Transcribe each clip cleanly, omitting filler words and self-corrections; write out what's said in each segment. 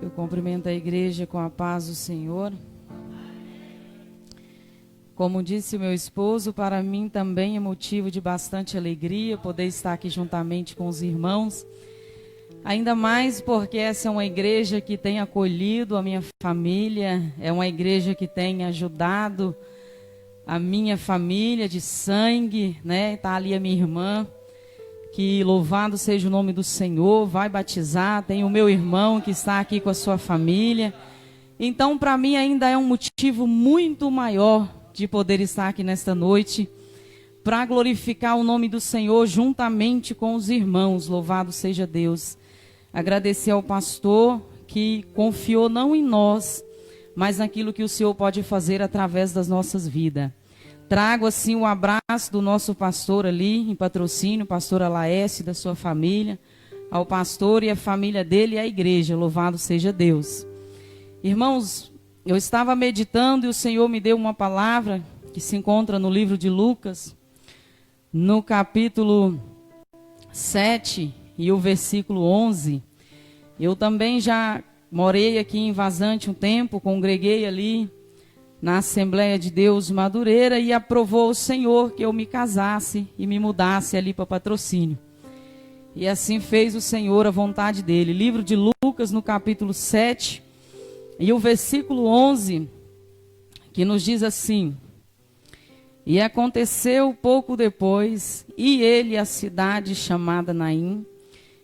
Eu cumprimento a igreja com a paz do Senhor. Como disse meu esposo, para mim também é motivo de bastante alegria poder estar aqui juntamente com os irmãos. Ainda mais porque essa é uma igreja que tem acolhido a minha família, é uma igreja que tem ajudado a minha família de sangue, né? Está ali a minha irmã, que louvado seja o nome do Senhor, vai batizar. Tem o meu irmão que está aqui com a sua família. Então, para mim ainda é um motivo muito maior de poder estar aqui nesta noite, para glorificar o nome do Senhor juntamente com os irmãos. Louvado seja Deus. Agradecer ao pastor que confiou não em nós, mas naquilo que o Senhor pode fazer através das nossas vidas. Trago assim o abraço do nosso pastor ali em Patrocínio, pastor Alaeste, da sua família, ao pastor e a família dele e a igreja. Louvado seja Deus. Irmãos, eu estava meditando e o Senhor me deu uma palavra que se encontra no livro de Lucas, no capítulo 7 e o versículo 11. Eu também já morei aqui em Vazante um tempo, congreguei ali na Assembleia de Deus Madureira e aprovou o Senhor que eu me casasse e me mudasse ali para Patrocínio. E assim fez o Senhor a vontade dele. Livro de Lucas, no capítulo 7, e o versículo 11, que nos diz assim: E aconteceu pouco depois, e ele a cidade chamada Naim,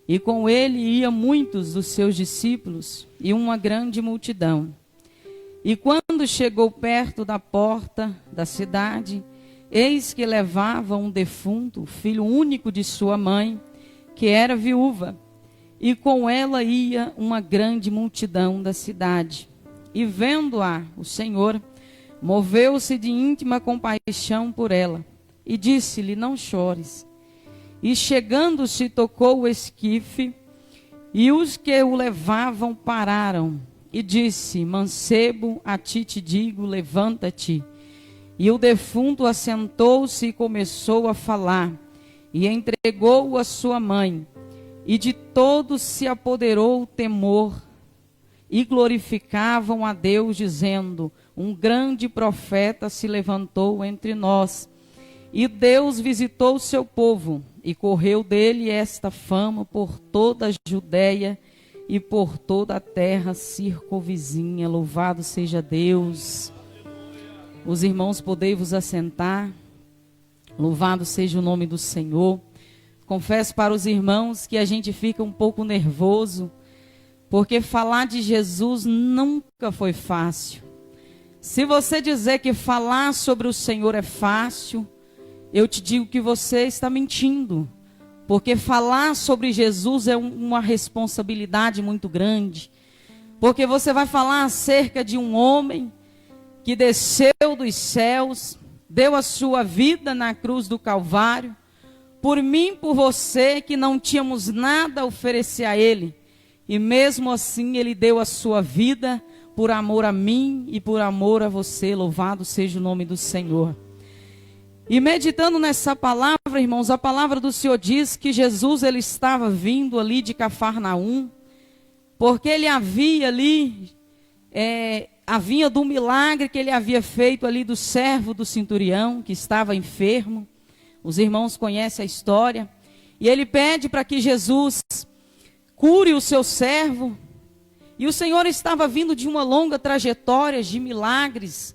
e com ele ia muitos dos seus discípulos e uma grande multidão. E quando chegou perto da porta da cidade, eis que levava um defunto, filho único de sua mãe, que era viúva, e com ela ia uma grande multidão da cidade. E vendo-a, o Senhor moveu-se de íntima compaixão por ela, e disse-lhe: Não chores. E chegando-se, tocou o esquife, e os que o levavam pararam. E disse: Mancebo, a ti te digo, levanta-te. E o defunto assentou-se e começou a falar, e entregou-o à sua mãe. E de todos se apoderou o temor, e glorificavam a Deus, dizendo: Um grande profeta se levantou entre nós. E Deus visitou o seu povo, e correu dele esta fama por toda a Judeia e por toda a terra circunvizinha. Louvado seja Deus. Os irmãos, podei vos assentar. Louvado seja o nome do Senhor. Confesso para os irmãos que a gente fica um pouco nervoso, porque falar de Jesus nunca foi fácil. Se você dizer que falar sobre o Senhor é fácil, eu te digo que você está mentindo. Porque falar sobre Jesus é uma responsabilidade muito grande. Porque você vai falar acerca de um homem que desceu dos céus, deu a sua vida na cruz do Calvário, por mim, por você, que não tínhamos nada a oferecer a ele. E mesmo assim ele deu a sua vida por amor a mim e por amor a você. Louvado seja o nome do Senhor. E meditando nessa palavra, irmãos, a palavra do Senhor diz que Jesus ele estava vindo ali de Cafarnaum, porque ele havia ali, havia do milagre que ele havia feito ali do servo do centurião, que estava enfermo. Os irmãos conhecem a história. E ele pede para que Jesus cure o seu servo. E o Senhor estava vindo de uma longa trajetória de milagres,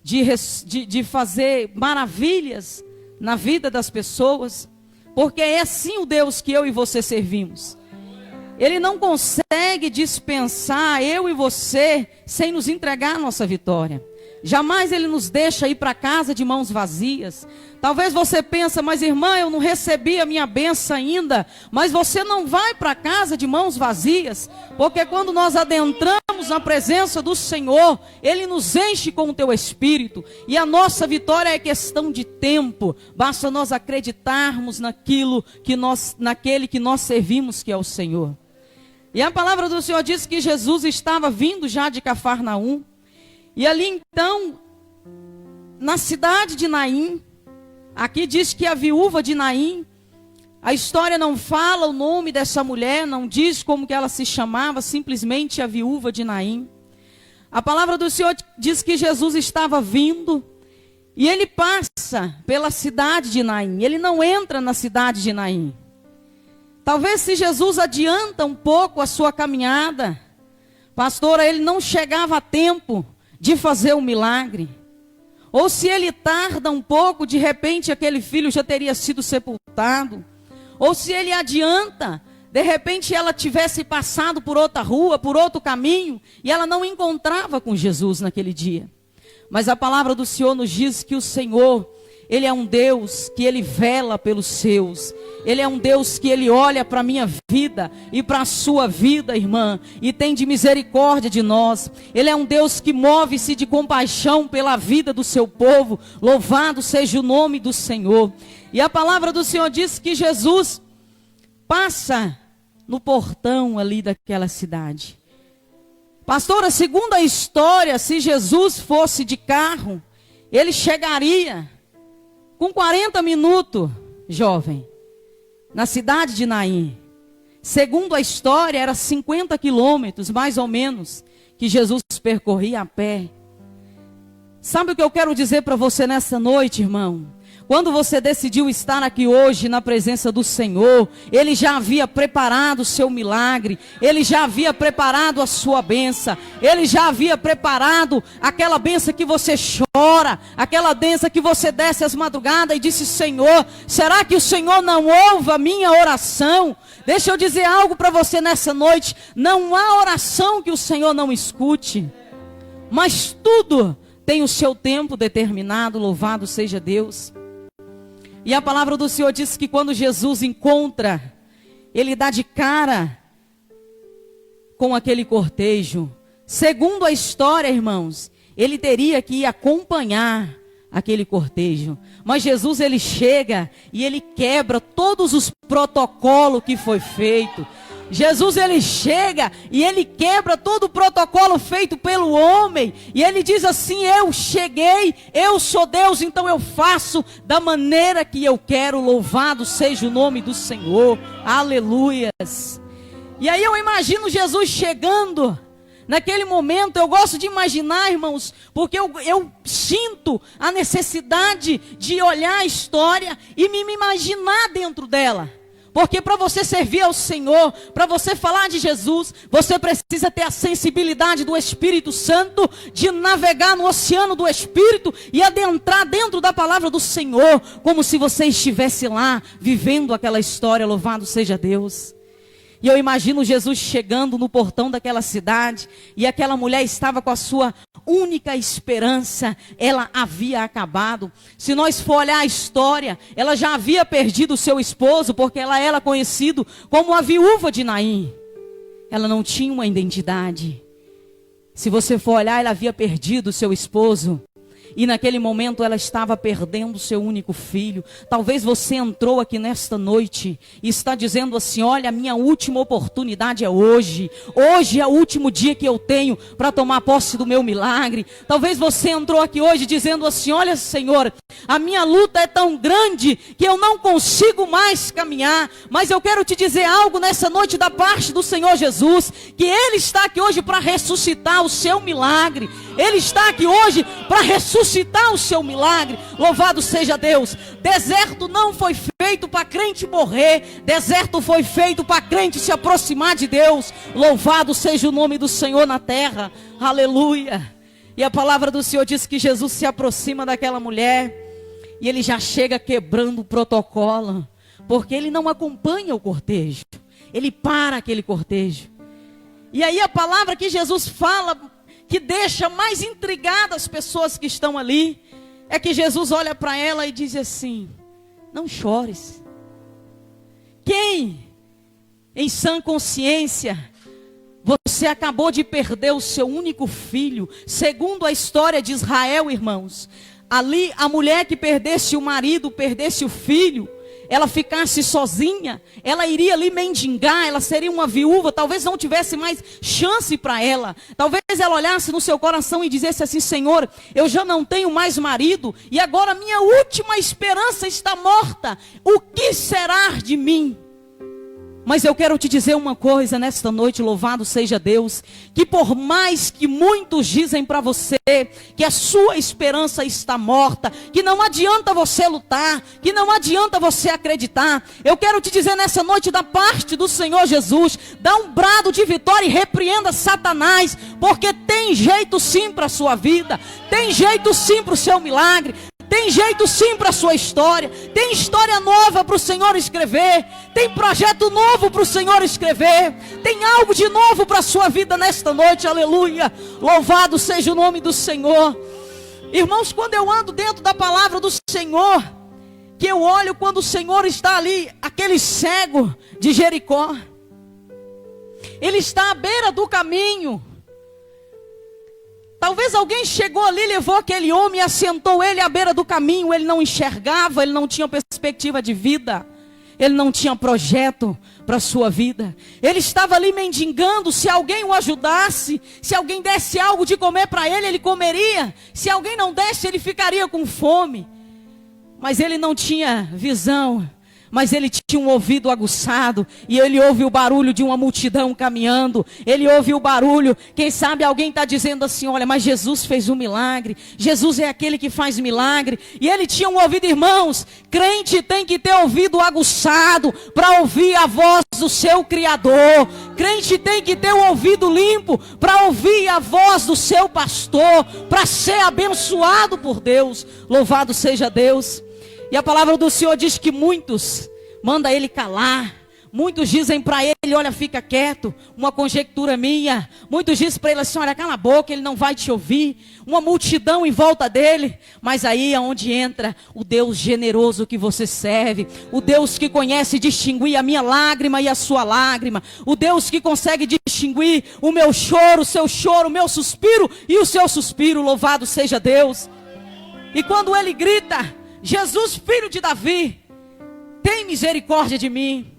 de fazer maravilhas na vida das pessoas, porque é assim o Deus que eu e você servimos. Ele não consegue dispensar eu e você sem nos entregar a nossa vitória. Jamais ele nos deixa ir para casa de mãos vazias. Talvez você pense: mas irmã, eu não recebi a minha bênção ainda. Mas você não vai para casa de mãos vazias, porque quando nós adentramos na presença do Senhor, ele nos enche com o teu espírito, e a nossa vitória é questão de tempo. Basta nós acreditarmos naquele que nós servimos, que é o Senhor. E a palavra do Senhor diz que Jesus estava vindo já de Cafarnaum. E ali então, na cidade de Naim, aqui diz que a viúva de Naim A história não fala o nome dessa mulher, não diz como que ela se chamava, simplesmente a viúva de Naim. A palavra do Senhor diz que Jesus estava vindo e ele passa pela cidade de Naim. Ele não entra na cidade de Naim. Talvez se Jesus adianta um pouco a sua caminhada, pastora, ele não chegava a tempo de fazer o milagre. Ou se ele tarda um pouco, de repente aquele filho já teria sido sepultado. Ou se ele adianta, de repente ela tivesse passado por outra rua, por outro caminho, e ela não encontrava com Jesus naquele dia. Mas a palavra do Senhor nos diz que o Senhor, Ele é um Deus que Ele vela pelos seus. Ele é um Deus que Ele olha para a minha vida e para a sua vida, irmã, e tem de misericórdia de nós. Ele é um Deus que move-se de compaixão pela vida do seu povo. Louvado seja o nome do Senhor. E a palavra do Senhor diz que Jesus passa no portão ali daquela cidade. Pastora, segundo a história, se Jesus fosse de carro, ele chegaria com 40 minutos, jovem, na cidade de Naim. Segundo a história, era 50 quilômetros, mais ou menos, que Jesus percorria a pé. Sabe o que eu quero dizer para você nessa noite, irmão? Quando você decidiu estar aqui hoje na presença do Senhor, Ele já havia preparado o seu milagre, Ele já havia preparado a sua bênção, Ele já havia preparado aquela bênção que você chora, aquela bênção que você desce às madrugadas e disse: Senhor, será que o Senhor não ouve a minha oração? Deixa eu dizer algo para você nessa noite, não há oração que o Senhor não escute, mas tudo tem o seu tempo determinado, louvado seja Deus. E a palavra do Senhor diz que quando Jesus encontra, Ele dá de cara com aquele cortejo. Segundo a história, irmãos, Ele teria que acompanhar aquele cortejo. Mas Jesus, Ele chega e Ele quebra todos os protocolos que foi feito. Jesus, Ele chega e Ele quebra todo o protocolo feito pelo homem. E Ele diz assim: eu cheguei, eu sou Deus, então eu faço da maneira que eu quero. Louvado seja o nome do Senhor. Aleluias. E aí eu imagino Jesus chegando. Naquele momento eu gosto de imaginar, irmãos, porque eu sinto a necessidade de olhar a história e me imaginar dentro dela. Porque para você servir ao Senhor, para você falar de Jesus, você precisa ter a sensibilidade do Espírito Santo, de navegar no oceano do Espírito e adentrar dentro da palavra do Senhor, como se você estivesse lá, vivendo aquela história. Louvado seja Deus. E eu imagino Jesus chegando no portão daquela cidade, e aquela mulher estava com a sua única esperança, ela havia acabado. Se nós for olhar a história, ela já havia perdido o seu esposo, porque ela era conhecida como a viúva de Naim. Ela não tinha uma identidade. Se você for olhar, ela havia perdido o seu esposo. E naquele momento ela estava perdendo o seu único filho. Talvez você entrou aqui nesta noite e está dizendo assim: olha, a minha última oportunidade é hoje. Hoje é o último dia que eu tenho para tomar posse do meu milagre. Talvez você entrou aqui hoje dizendo assim: olha, Senhor, a minha luta é tão grande que eu não consigo mais caminhar. Mas eu quero te dizer algo nessa noite da parte do Senhor Jesus, que Ele está aqui hoje para ressuscitar o seu milagre. Ele está aqui hoje para ressuscitar o seu milagre. Louvado seja Deus. Deserto não foi feito para crente morrer. Deserto foi feito para crente se aproximar de Deus. Louvado seja o nome do Senhor na terra. Aleluia. E a palavra do Senhor diz que Jesus se aproxima daquela mulher e Ele já chega quebrando o protocolo, porque Ele não acompanha o cortejo. Ele para aquele cortejo. E aí a palavra que Jesus fala, que deixa mais intrigadas as pessoas que estão ali, é que Jesus olha para ela e diz assim: não chores. Quem, em sã consciência, você acabou de perder o seu único filho? Segundo a história de Israel, irmãos, ali a mulher que perdesse o marido, perdesse o filho, ela ficasse sozinha, ela iria ali mendigar, ela seria uma viúva, talvez não tivesse mais chance para ela. Talvez ela olhasse no seu coração e dissesse assim: Senhor, eu já não tenho mais marido, e agora minha última esperança está morta. O que será de mim? Mas eu quero te dizer uma coisa nesta noite, louvado seja Deus, que por mais que muitos dizem para você que a sua esperança está morta, que não adianta você lutar, que não adianta você acreditar, eu quero te dizer nessa noite da parte do Senhor Jesus, dá um brado de vitória e repreenda Satanás, porque tem jeito sim para a sua vida, tem jeito sim para o seu milagre. Tem jeito sim para a sua história. Tem história nova para o Senhor escrever. Tem projeto novo para o Senhor escrever. Tem algo de novo para a sua vida nesta noite. Aleluia. Louvado seja o nome do Senhor. Irmãos, quando eu ando dentro da palavra do Senhor, que eu olho quando o Senhor está ali, aquele cego de Jericó, ele está à beira do caminho. Talvez alguém chegou ali, levou aquele homem e assentou ele à beira do caminho. Ele não enxergava, ele não tinha perspectiva de vida. Ele não tinha projeto para a sua vida. Ele estava ali mendigando. Se alguém o ajudasse, se alguém desse algo de comer para ele, ele comeria. Se alguém não desse, ele ficaria com fome. Mas ele não tinha visão. Mas ele tinha um ouvido aguçado, e ele ouve o barulho de uma multidão caminhando, ele ouve o barulho, quem sabe alguém está dizendo assim: olha, mas Jesus fez um milagre, Jesus é aquele que faz milagre, e ele tinha um ouvido. Irmãos, crente tem que ter ouvido aguçado, para ouvir a voz do seu Criador, crente tem que ter o ouvido limpo, para ouvir a voz do seu pastor, para ser abençoado por Deus, louvado seja Deus. E a palavra do Senhor diz que muitos manda ele calar. Muitos dizem para ele: olha, fica quieto. Uma conjectura minha. Muitos dizem para ele assim: olha, cala a boca, ele não vai te ouvir. Uma multidão em volta dele. Mas aí é onde entra o Deus generoso que você serve. O Deus que conhece distinguir a minha lágrima e a sua lágrima. O Deus que consegue distinguir o meu choro, o seu choro, o meu suspiro e o seu suspiro. Louvado seja Deus. E quando ele grita: Jesus, filho de Davi, tem misericórdia de mim.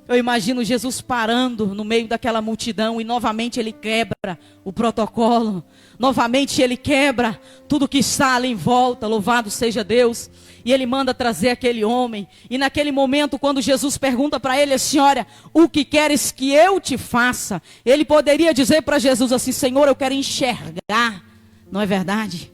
Eu imagino Jesus parando no meio daquela multidão e novamente ele quebra o protocolo. Novamente ele quebra tudo que está ali em volta, louvado seja Deus. E ele manda trazer aquele homem. E naquele momento, quando Jesus pergunta para ele assim: olha, o que queres que eu te faça? Ele poderia dizer para Jesus assim: Senhor, eu quero enxergar. Não é verdade?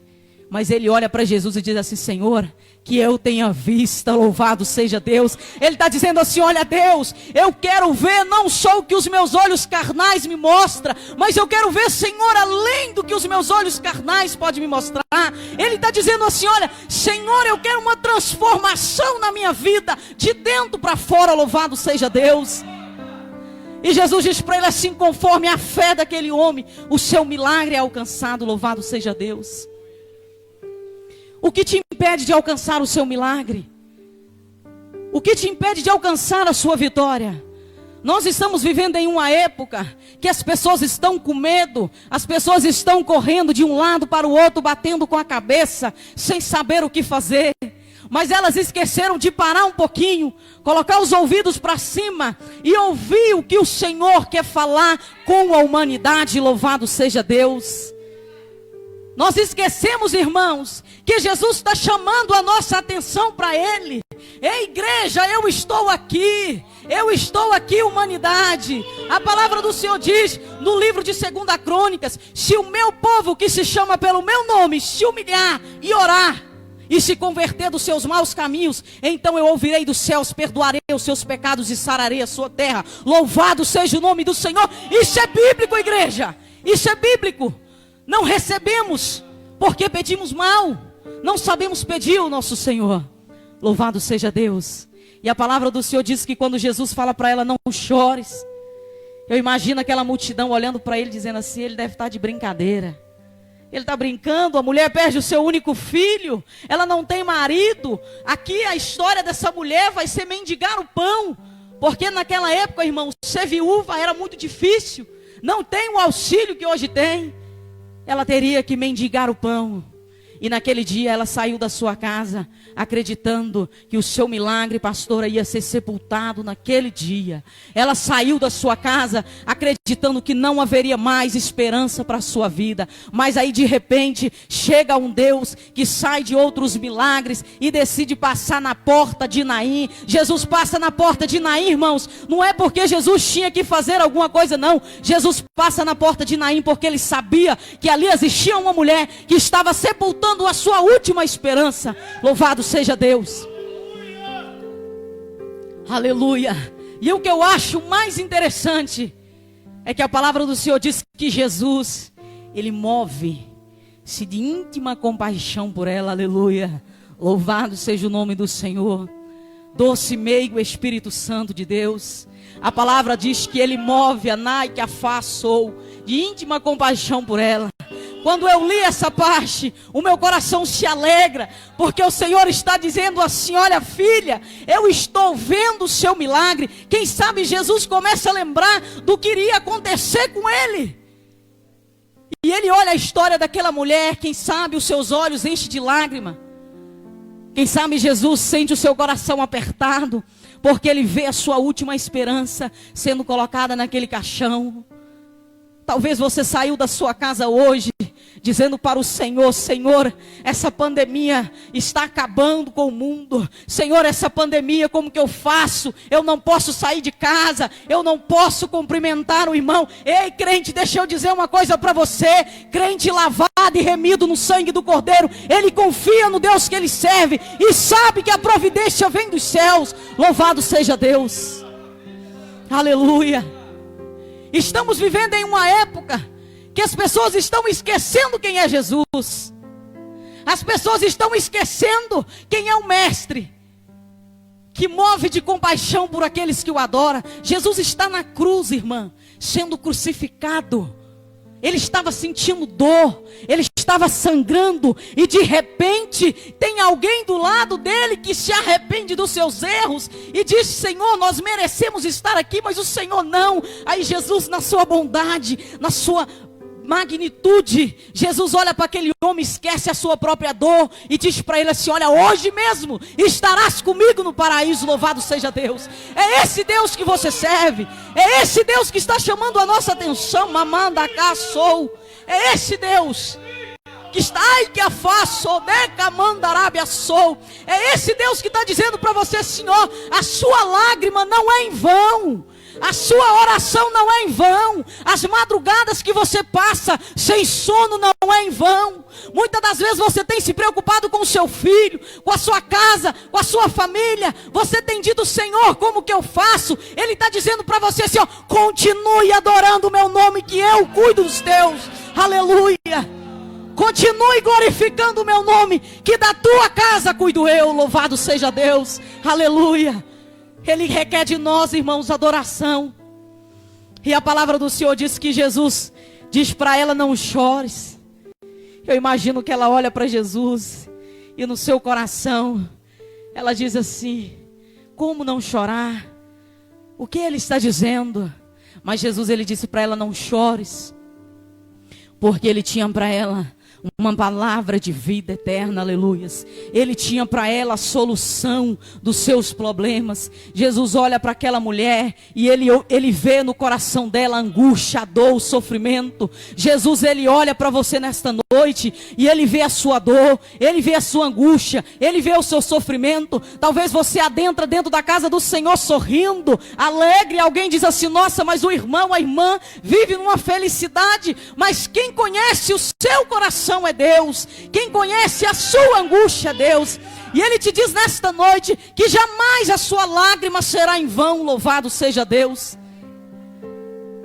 Mas ele olha para Jesus e diz assim: Senhor, que eu tenha vista, louvado seja Deus. Ele está dizendo assim: olha Deus, eu quero ver não só o que os meus olhos carnais me mostram, mas eu quero ver, Senhor, além do que os meus olhos carnais podem me mostrar. Ele está dizendo assim: olha, Senhor, eu quero uma transformação na minha vida, de dentro para fora, louvado seja Deus. E Jesus diz para ele assim: conforme a fé daquele homem, o seu milagre é alcançado, louvado seja Deus. O que te impede de alcançar o seu milagre? O que te impede de alcançar a sua vitória? Nós estamos vivendo em uma época que as pessoas estão com medo, as pessoas estão correndo de um lado para o outro, batendo com a cabeça, sem saber o que fazer. Mas elas esqueceram de parar um pouquinho, colocar os ouvidos para cima e ouvir o que o Senhor quer falar com a humanidade, louvado seja Deus. Nós esquecemos, irmãos, que Jesus está chamando a nossa atenção para Ele. Ei, igreja, eu estou aqui, humanidade. A palavra do Senhor diz no livro de 2 Crônicas: se o meu povo que se chama pelo meu nome se humilhar e orar e se converter dos seus maus caminhos, então eu ouvirei dos céus, perdoarei os seus pecados e sararei a sua terra. Louvado seja o nome do Senhor. Isso é bíblico, igreja, isso é bíblico. Não recebemos porque pedimos mal, não sabemos pedir o nosso Senhor. Louvado seja Deus. E a palavra do Senhor diz que quando Jesus fala para ela: não chores, eu imagino aquela multidão olhando para ele, dizendo assim: ele deve estar de brincadeira, ele está brincando. A mulher perde o seu único filho, ela não tem marido. Aqui a história dessa mulher vai ser mendigar o pão, porque naquela época, irmão, ser viúva era muito difícil, não tem o auxílio que hoje tem. Ela teria que mendigar o pão. E naquele dia ela saiu da sua casa acreditando que o seu milagre, pastora, ia ser sepultado naquele dia. Ela saiu da sua casa acreditando que não haveria mais esperança para a sua vida. Mas aí de repente chega um Deus que sai de outros milagres e decide passar na porta de Naim. Jesus passa na porta de Naim, irmãos. Não é porque Jesus tinha que fazer alguma coisa, não. Jesus passa na porta de Naim porque ele sabia que ali existia uma mulher que estava sepultando a sua última esperança. Louvado seja Deus. Aleluia. E o que eu acho mais interessante é que a palavra do Senhor diz que Jesus, ele move-se de íntima compaixão por ela. Aleluia. Louvado seja o nome do Senhor. Doce meigo Espírito Santo de Deus. A palavra diz que ele move a Nai que a afastou de íntima compaixão por ela. Quando eu li essa parte, o meu coração se alegra, porque o Senhor está dizendo assim: olha filha, eu estou vendo o seu milagre. Quem sabe Jesus começa a lembrar do que iria acontecer com ele. E ele olha a história daquela mulher, quem sabe os seus olhos enchem de lágrima. Quem sabe Jesus sente o seu coração apertado, porque ele vê a sua última esperança sendo colocada naquele caixão. Talvez você saiu da sua casa hoje dizendo para o Senhor: Senhor, essa pandemia está acabando com o mundo. Senhor, essa pandemia, como que eu faço? Eu não posso sair de casa, eu não posso cumprimentar o irmão. Ei, crente, deixa eu dizer uma coisa para você. Crente lavado e remido no sangue do Cordeiro, ele confia no Deus que ele serve e sabe que a providência vem dos céus. Louvado seja Deus. Aleluia. Estamos vivendo em uma época que as pessoas estão esquecendo quem é Jesus. As pessoas estão esquecendo quem é o Mestre, que move de compaixão por aqueles que o adoram. Jesus está na cruz, irmã, sendo crucificado. Ele estava sentindo dor, ele estava sangrando, e de repente tem alguém do lado dele que se arrepende dos seus erros e diz: Senhor, nós merecemos estar aqui, mas o Senhor não. Aí Jesus, na sua bondade, na sua magnitude, Jesus olha para aquele homem, esquece a sua própria dor e diz para ele assim: olha, hoje mesmo estarás comigo no paraíso. Louvado seja Deus. É esse Deus que você serve, é esse Deus que está chamando a nossa atenção. Mamanda cá sou. É esse Deus que está aí que afaço, deca mandarábia sou. É esse Deus que está dizendo para você: Senhor, a sua lágrima não é em vão. A sua oração não é em vão. As madrugadas que você passa sem sono não é em vão. Muitas das vezes você tem se preocupado com o seu filho, com a sua casa, com a sua família. Você tem dito: Senhor, como que eu faço? Ele está dizendo para você assim: ó, continue adorando o meu nome, que eu cuido dos teus. Aleluia. Continue glorificando o meu nome, que da tua casa cuido eu. Louvado seja Deus. Aleluia. Ele requer de nós, irmãos, adoração. E a palavra do Senhor diz que Jesus diz para ela: não chores. Eu imagino que ela olha para Jesus e no seu coração ela diz assim: como não chorar? O que ele está dizendo? Mas Jesus, ele disse para ela: não chores, porque ele tinha para ela uma palavra de vida eterna. Aleluias. Ele tinha para ela a solução dos seus problemas. Jesus olha para aquela mulher e ele vê no coração dela a angústia, a dor, o sofrimento. Jesus, ele olha para você nesta noite e ele vê a sua dor, ele vê a sua angústia, ele vê o seu sofrimento. Talvez você adentra dentro da casa do Senhor sorrindo, alegre. Alguém diz assim: nossa, mas o irmão, a irmã vive numa felicidade. Mas quem conhece o seu coração é Deus. Quem conhece a sua angústia é Deus. E ele te diz nesta noite que jamais a sua lágrima será em vão. Louvado seja Deus.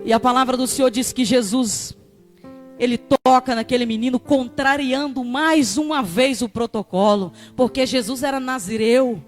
E a palavra do Senhor diz que Jesus, ele toca naquele menino, contrariando mais uma vez o protocolo, porque Jesus era nazireu.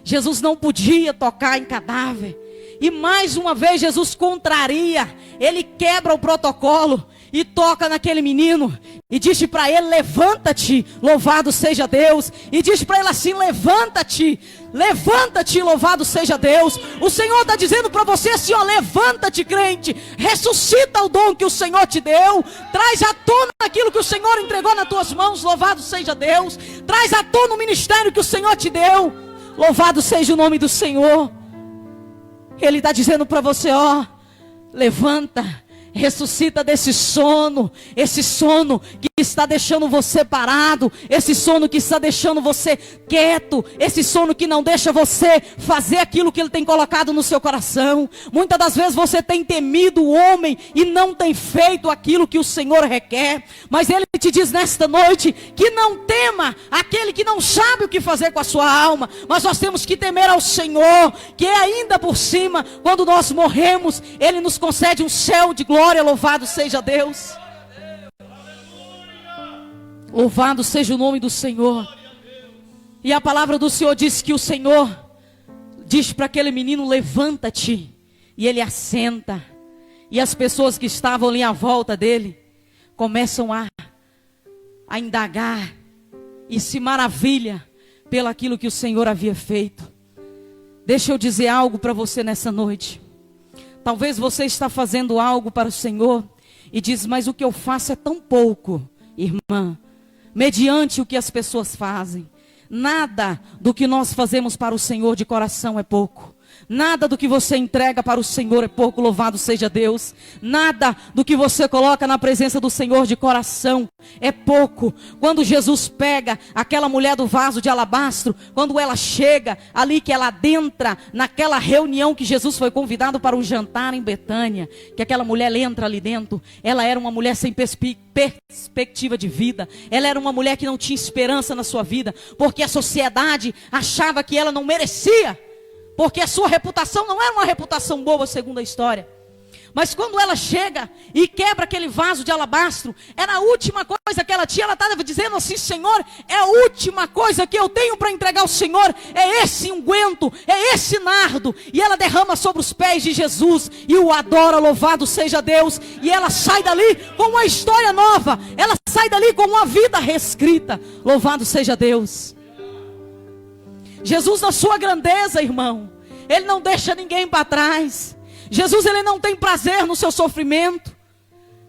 Jesus não podia tocar em cadáver. E mais uma vez Jesus contraria, ele quebra o protocolo. e toca naquele menino e diz para ele: levanta-te, louvado seja Deus. E diz para ele assim: levanta-te, levanta-te, louvado seja Deus. O Senhor está dizendo para você assim: ó, levanta-te, crente, ressuscita o dom que o Senhor te deu, traz à tona aquilo que o Senhor entregou nas tuas mãos, louvado seja Deus. Traz à tona o ministério que o Senhor te deu, louvado seja o nome do Senhor. Ele está dizendo para você: ó, levanta, ressuscita desse sono, esse sono que está deixando você parado, esse sono que está deixando você quieto, esse sono que não deixa você fazer aquilo que Ele tem colocado no seu coração. Muitas das vezes você tem temido o homem e não tem feito aquilo que o Senhor requer, mas Ele te diz nesta noite que não tema aquele que não sabe o que fazer com a sua alma, mas nós temos que temer ao Senhor, que ainda por cima, quando nós morremos, Ele nos concede um céu de glória. Louvado seja Deus. Louvado seja o nome do Senhor. E a palavra do Senhor diz que o Senhor diz para aquele menino: levanta-te. E ele assenta. E as pessoas que estavam ali à volta dele começam a indagar e se maravilha pelo aquilo que o Senhor havia feito. Deixa eu dizer algo para você nessa noite. Talvez você está fazendo algo para o Senhor e diz: mas o que eu faço é tão pouco, irmã, mediante o que as pessoas fazem. Nada do que nós fazemos para o Senhor de coração é pouco. Nada do que você entrega para o Senhor é pouco, louvado seja Deus. Nada do que você coloca na presença do Senhor de coração é pouco. Quando Jesus pega aquela mulher do vaso de alabastro, quando ela chega ali, que ela adentra naquela reunião que Jesus foi convidado para um jantar em Betânia, que aquela mulher entra ali dentro, ela era uma mulher sem perspectiva de vida. Ela era uma mulher que não tinha esperança na sua vida, porque a sociedade achava que ela não merecia, porque a sua reputação não era uma reputação boa, segundo a história. Mas quando ela chega e quebra aquele vaso de alabastro, era a última coisa que ela tinha. Ela estava dizendo assim: Senhor, é a última coisa que eu tenho para entregar ao Senhor, é esse unguento, é esse nardo. E ela derrama sobre os pés de Jesus e o adora, louvado seja Deus. E ela sai dali com uma história nova, ela sai dali com uma vida reescrita, louvado seja Deus. Jesus, na sua grandeza, irmão, Ele não deixa ninguém para trás. Jesus, Ele não tem prazer no seu sofrimento.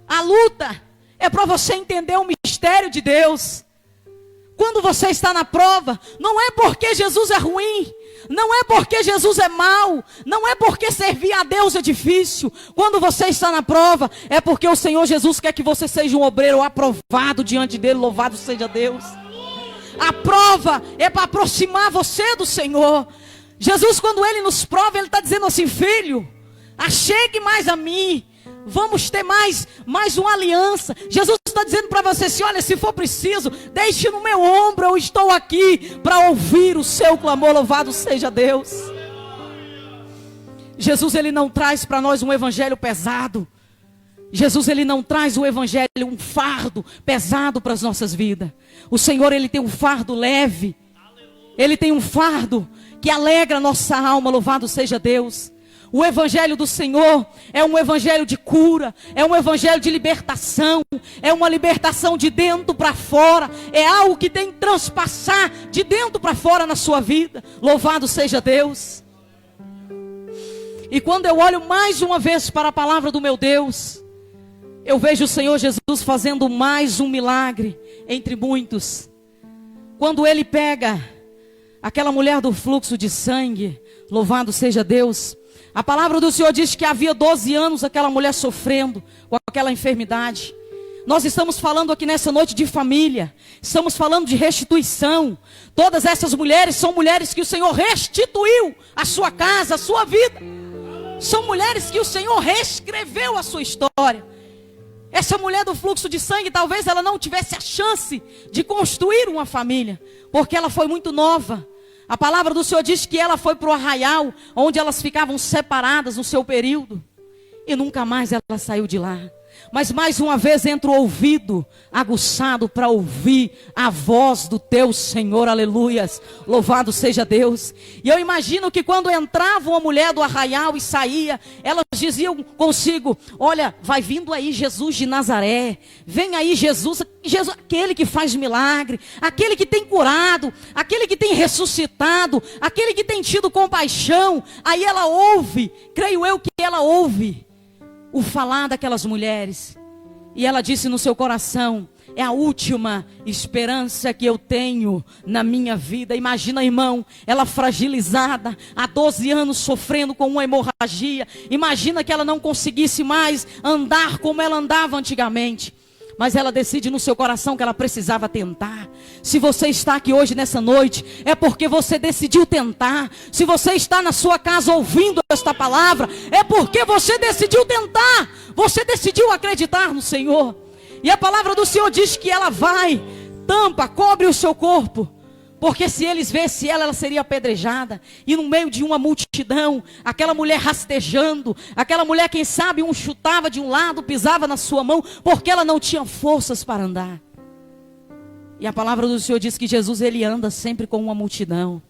A luta é para você entender o mistério de Deus. Quando você está na prova, não é porque Jesus é ruim, não é porque Jesus é mau, não é porque servir a Deus é difícil. Quando você está na prova, é porque o Senhor Jesus quer que você seja um obreiro aprovado diante dEle, louvado seja Deus. A prova é para aproximar você do Senhor. Jesus, quando Ele nos prova, Ele está dizendo assim: filho, achegue mais a mim, vamos ter mais uma aliança. Jesus está dizendo para você assim: olha, se for preciso, deixe no meu ombro, eu estou aqui para ouvir o seu clamor, louvado seja Deus. Jesus, Ele não traz para nós um evangelho pesado. Jesus, Ele não traz o evangelho, um fardo pesado para as nossas vidas. O Senhor, Ele tem um fardo leve. Ele tem um fardo que alegra a nossa alma, louvado seja Deus. O evangelho do Senhor é um evangelho de cura, é um evangelho de libertação, é uma libertação de dentro para fora, é algo que tem que transpassar de dentro para fora na sua vida, louvado seja Deus. E quando eu olho mais uma vez para a palavra do meu Deus, eu vejo o Senhor Jesus fazendo mais um milagre entre muitos. Quando Ele pega aquela mulher do fluxo de sangue, louvado seja Deus. A palavra do Senhor diz que havia 12 anos aquela mulher sofrendo com aquela enfermidade. Nós estamos falando aqui nessa noite de família, estamos falando de restituição. Todas essas mulheres são mulheres que o Senhor restituiu a sua casa, a sua vida. São mulheres que o Senhor reescreveu a sua história. Essa mulher do fluxo de sangue, talvez ela não tivesse a chance de construir uma família, porque ela foi muito nova. A palavra do Senhor diz que ela foi para o arraial, onde elas ficavam separadas no seu período, e nunca mais ela saiu de lá. Mas mais uma vez entra o ouvido aguçado para ouvir a voz do teu Senhor, aleluias, louvado seja Deus. E eu imagino que quando entrava uma mulher do arraial e saía, elas diziam consigo: olha, vai vindo aí Jesus de Nazaré, vem aí Jesus, aquele que faz milagre, aquele que tem curado, aquele que tem ressuscitado, aquele que tem tido compaixão. Aí ela ouve, creio eu que ela ouve o falar daquelas mulheres, e ela disse no seu coração: é a última esperança que eu tenho na minha vida. Imagina, irmão, ela fragilizada, há 12 anos sofrendo com uma hemorragia. Imagina que ela não conseguisse mais andar como ela andava antigamente. Mas ela decide no seu coração que ela precisava tentar. Se você está aqui hoje nessa noite, é porque você decidiu tentar. Se você está na sua casa ouvindo esta palavra, é porque você decidiu tentar. Você decidiu acreditar no Senhor. E a palavra do Senhor diz que ela vai, tampa, cobre o seu corpo. Porque se eles vissem ela, ela seria apedrejada. E no meio de uma multidão, aquela mulher rastejando, aquela mulher, quem sabe, um chutava de um lado, pisava na sua mão, porque ela não tinha forças para andar. E a palavra do Senhor diz que Jesus, ele anda sempre com uma multidão.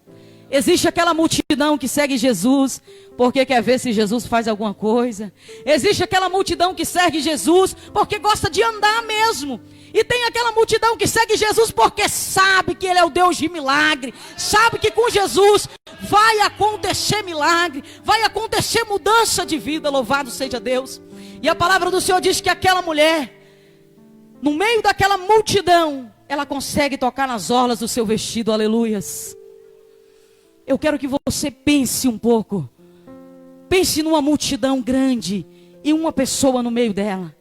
Existe aquela multidão que segue Jesus porque quer ver se Jesus faz alguma coisa. Existe aquela multidão que segue Jesus porque gosta de andar mesmo. E tem aquela multidão que segue Jesus porque sabe que Ele é o Deus de milagre. Sabe que com Jesus vai acontecer milagre, vai acontecer mudança de vida, louvado seja Deus. E a palavra do Senhor diz que aquela mulher, no meio daquela multidão, ela consegue tocar nas orlas do seu vestido, aleluias. Eu quero que você pense um pouco. Pense numa multidão grande e uma pessoa no meio dela.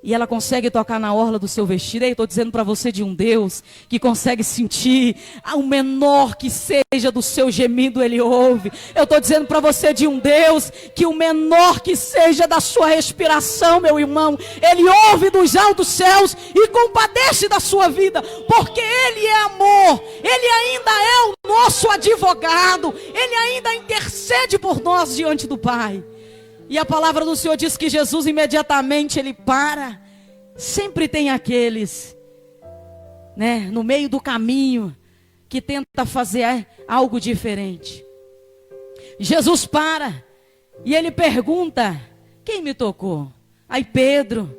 E ela consegue tocar na orla do seu vestido. Eu estou dizendo para você de um Deus que consegue sentir o menor que seja do seu gemido, Ele ouve. Eu estou dizendo para você de um Deus que o menor que seja da sua respiração, meu irmão, Ele ouve dos altos céus e compadece da sua vida. Porque Ele é amor. Ele ainda é o nosso advogado. Ele ainda intercede por nós diante do Pai. E a palavra do Senhor diz que Jesus imediatamente ele para. Sempre tem aqueles, né, no meio do caminho que tenta fazer algo diferente. Jesus para e ele pergunta: quem me tocou? Aí Pedro,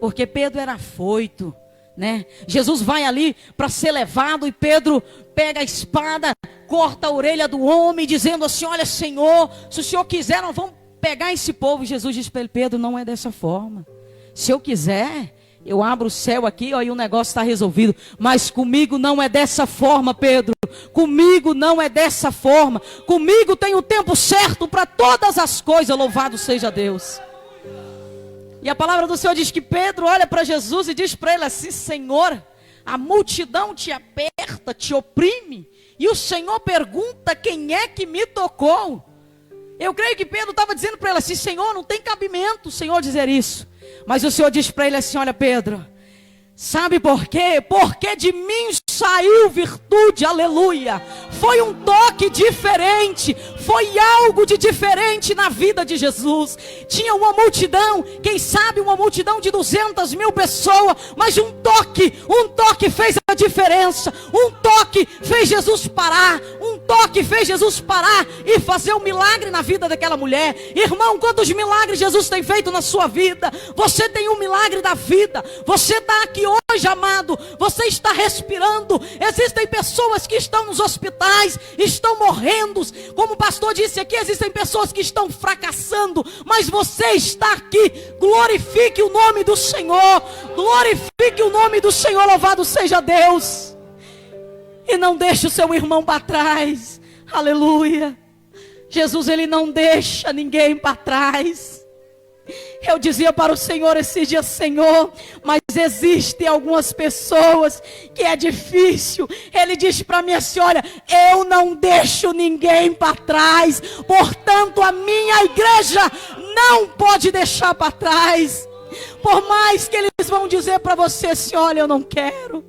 porque Pedro era afoito, né? Jesus vai ali para ser levado e Pedro pega a espada, corta a orelha do homem, dizendo assim: olha, Senhor, se o Senhor quiser, nós vamos pegar esse povo. Jesus diz para ele: Pedro, não é dessa forma. Se eu quiser, eu abro o céu aqui, ó, e o negócio está resolvido. Mas comigo não é dessa forma, Pedro. Comigo não é dessa forma. Comigo tem o tempo certo para todas as coisas. Louvado seja Deus. E a palavra do Senhor diz que Pedro olha para Jesus e diz para ele assim: Senhor, a multidão te aperta, te oprime, e o Senhor pergunta: quem é que me tocou? Eu creio que Pedro estava dizendo para ele assim: Senhor, não tem cabimento o Senhor dizer isso. Mas o Senhor diz para ele assim: olha, Pedro, sabe por quê? Porque de mim saiu virtude, aleluia. Foi um toque diferente, foi algo de diferente na vida de Jesus. Tinha uma multidão, quem sabe uma multidão de 200.000 pessoas, mas um toque fez a diferença. Um toque fez Jesus parar, um toque fez Jesus parar e fazer um milagre na vida daquela mulher. Irmão, quantos milagres Jesus tem feito na sua vida? Você tem um milagre da vida. Você está aqui hoje, amado, você está respirando. Existem pessoas que estão nos hospitais, estão morrendo. Como o pastor disse aqui, existem pessoas que estão fracassando, mas você está aqui. Glorifique o nome do Senhor, glorifique o nome do Senhor, louvado seja Deus. E não deixe o seu irmão para trás, aleluia. Jesus, ele não deixa ninguém para trás. Eu dizia para o Senhor esse dia: Senhor, mas existem algumas pessoas que é difícil. Ele disse para mim assim: olha, eu não deixo ninguém para trás, portanto a minha igreja não pode deixar para trás. Por mais que eles vão dizer para você assim: olha, eu não quero.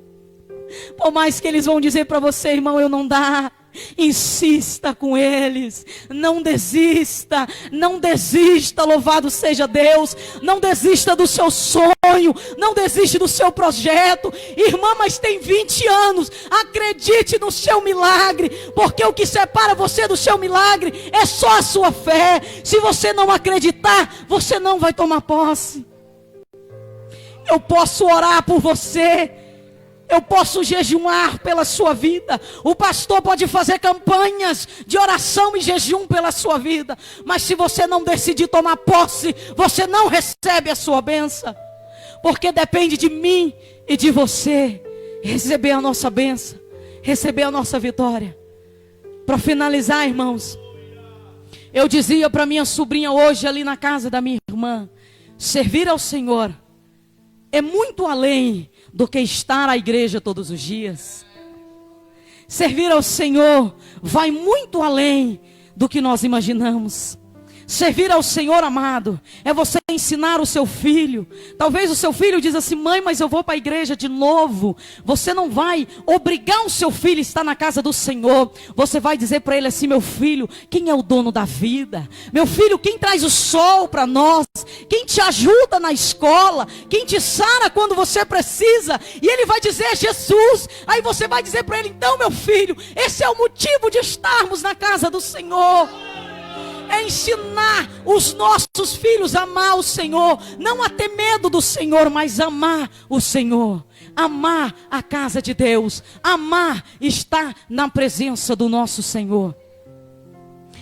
Por mais que eles vão dizer para você: irmão, eu não dá. Insista com eles. Não desista. Não desista. Louvado seja Deus. Não desista do seu sonho. Não desiste do seu projeto. Irmã, mas tem 20 anos. Acredite no seu milagre. Porque o que separa você do seu milagre é só a sua fé. Se você não acreditar, você não vai tomar posse. Eu posso orar por você. Eu posso jejuar pela sua vida. O pastor pode fazer campanhas de oração e jejum pela sua vida. Mas se você não decidir tomar posse, você não recebe a sua bênção. Porque depende de mim e de você receber a nossa bênção, receber a nossa vitória. Para finalizar, irmãos, eu dizia para minha sobrinha hoje ali na casa da minha irmã: servir ao Senhor é muito além do que estar à igreja todos os dias. Servir ao Senhor vai muito além do que nós imaginamos. Servir ao Senhor, amado, é você ensinar o seu filho. Talvez o seu filho diz assim: mãe, mas eu vou para a igreja de novo. Você não vai obrigar o seu filho a estar na casa do Senhor. Você vai dizer para ele assim: meu filho, quem é o dono da vida? Meu filho, quem traz o sol para nós? Quem te ajuda na escola? Quem te sara quando você precisa? E ele vai dizer: Jesus. Aí você vai dizer para ele: então, meu filho, esse é o motivo de estarmos na casa do Senhor. É ensinar os nossos filhos a amar o Senhor. Não a ter medo do Senhor, mas amar o Senhor. Amar a casa de Deus. Amar estar na presença do nosso Senhor.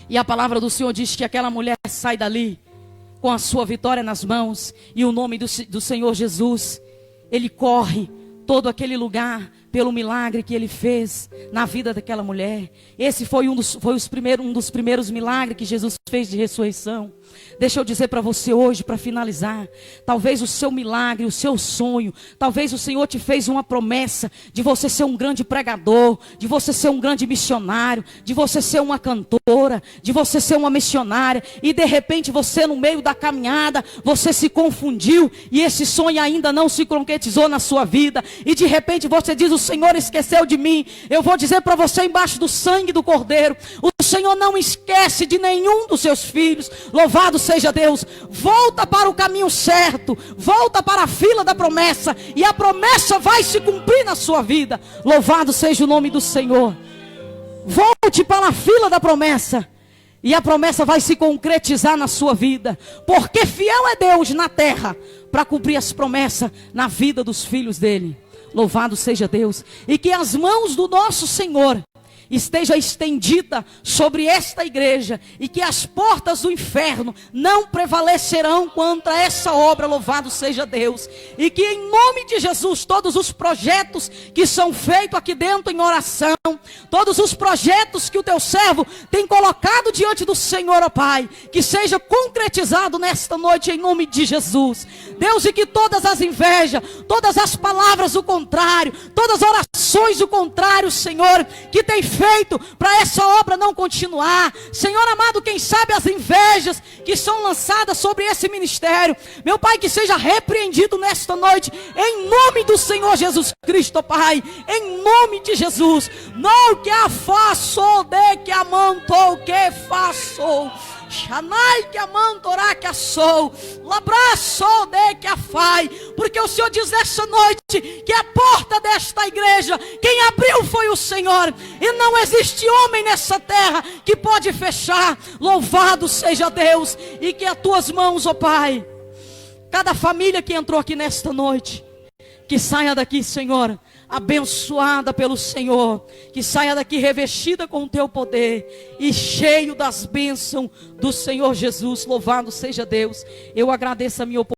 E a palavra do Senhor diz que aquela mulher sai dali com a sua vitória nas mãos. E o nome do Senhor Jesus, ele corre todo aquele lugar pelo milagre que ele fez na vida daquela mulher. Esse foi um dos primeiros milagres que Jesus fez de ressurreição. Deixa eu dizer para você hoje, para finalizar, talvez o seu milagre, o seu sonho, talvez o Senhor te fez uma promessa de você ser um grande pregador, de você ser um grande missionário, de você ser uma cantora, de você ser uma missionária, e de repente você, no meio da caminhada, você se confundiu e esse sonho ainda não se concretizou na sua vida, e de repente você diz: o Senhor esqueceu de mim. Eu vou dizer para você, embaixo do sangue do Cordeiro, o Senhor não esquece de nenhum dos seus filhos. Louvado seja Deus. Volta para o caminho certo, volta para a fila da promessa, e a promessa vai se cumprir na sua vida. Louvado seja o nome do Senhor. Volte para a fila da promessa, e a promessa vai se concretizar na sua vida, porque fiel é Deus na terra para cumprir as promessas na vida dos filhos dele. Louvado seja Deus. E que as mãos do nosso Senhor esteja estendida sobre esta igreja, e que as portas do inferno não prevalecerão contra essa obra. Louvado seja Deus. E que em nome de Jesus, todos os projetos que são feitos aqui dentro em oração, todos os projetos que o teu servo tem colocado diante do Senhor, ó Pai, que seja concretizado nesta noite em nome de Jesus. Deus, e que todas as invejas, todas as palavras do contrário, todas as orações do contrário, Senhor, que tem feito para essa obra não continuar, Senhor amado, quem sabe as invejas que são lançadas sobre esse ministério, meu Pai, que seja repreendido nesta noite, em nome do Senhor Jesus Cristo, Pai, em nome de Jesus. Não que a faço de que amantou que faço. Xanai que amantorá que assou, labraçou de que afai, porque o Senhor diz nessa noite que a porta desta igreja, quem abriu foi o Senhor, e não existe homem nessa terra que pode fechar. Louvado seja Deus. E que as tuas mãos, ó Pai, cada família que entrou aqui nesta noite, que saia daqui, Senhor, abençoada pelo Senhor, que saia daqui revestida com o teu poder e cheio das bênçãos do Senhor Jesus. Louvado seja Deus. Eu agradeço a minha oportunidade.